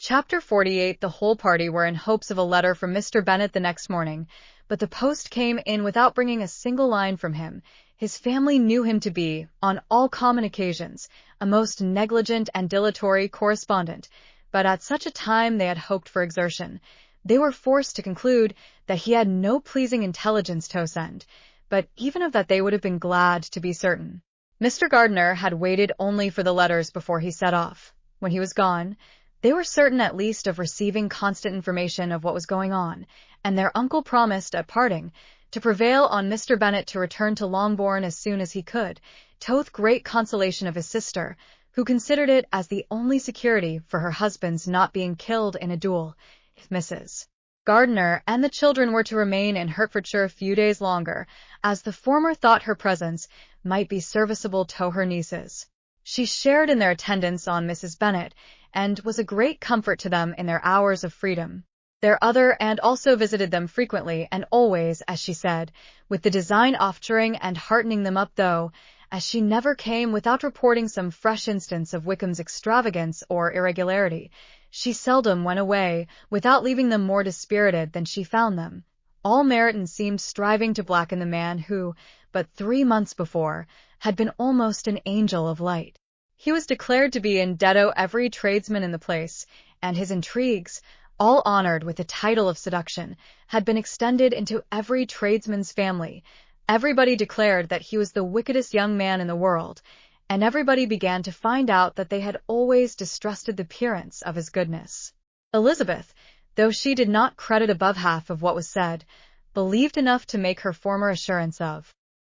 Chapter 48. The whole party were in hopes of a letter from Mr. Bennet the next morning, but the post came in without bringing a single line from him. His family knew him to be, on all common occasions, a most negligent and dilatory correspondent, but at such a time they had hoped for exertion. They were forced to conclude that he had no pleasing intelligence to send, but even of that they would have been glad to be certain. Mr. Gardiner had waited only for the letters before he set off. When he was gone, they were certain at least of receiving constant information of what was going on, and their uncle promised, at parting, to prevail on Mr. Bennet to return to Longbourn as soon as he could, to the great consolation of his sister, who considered it as the only security for her husband's not being killed in a duel. Mrs. Gardiner and the children were to remain in Hertfordshire a few days longer, as the former thought her presence might be serviceable to her nieces. She shared in their attendance on Mrs. Bennet, and was a great comfort to them in their hours of freedom. Their other and also visited them frequently, and always, as she said, with the design of cheering and heartening them up, though, as she never came without reporting some fresh instance of Wickham's extravagance or irregularity, she seldom went away without leaving them more dispirited than she found them. All Meryton seemed striving to blacken the man who, but 3 months before, had been almost an angel of light. He was declared to be in debt to every tradesman in the place, and his intrigues, all honoured with the title of seduction, had been extended into every tradesman's family. Everybody declared that he was the wickedest young man in the world, and everybody began to find out that they had always distrusted the appearance of his goodness. Elizabeth, though she did not credit above half of what was said, believed enough to make her former assurance of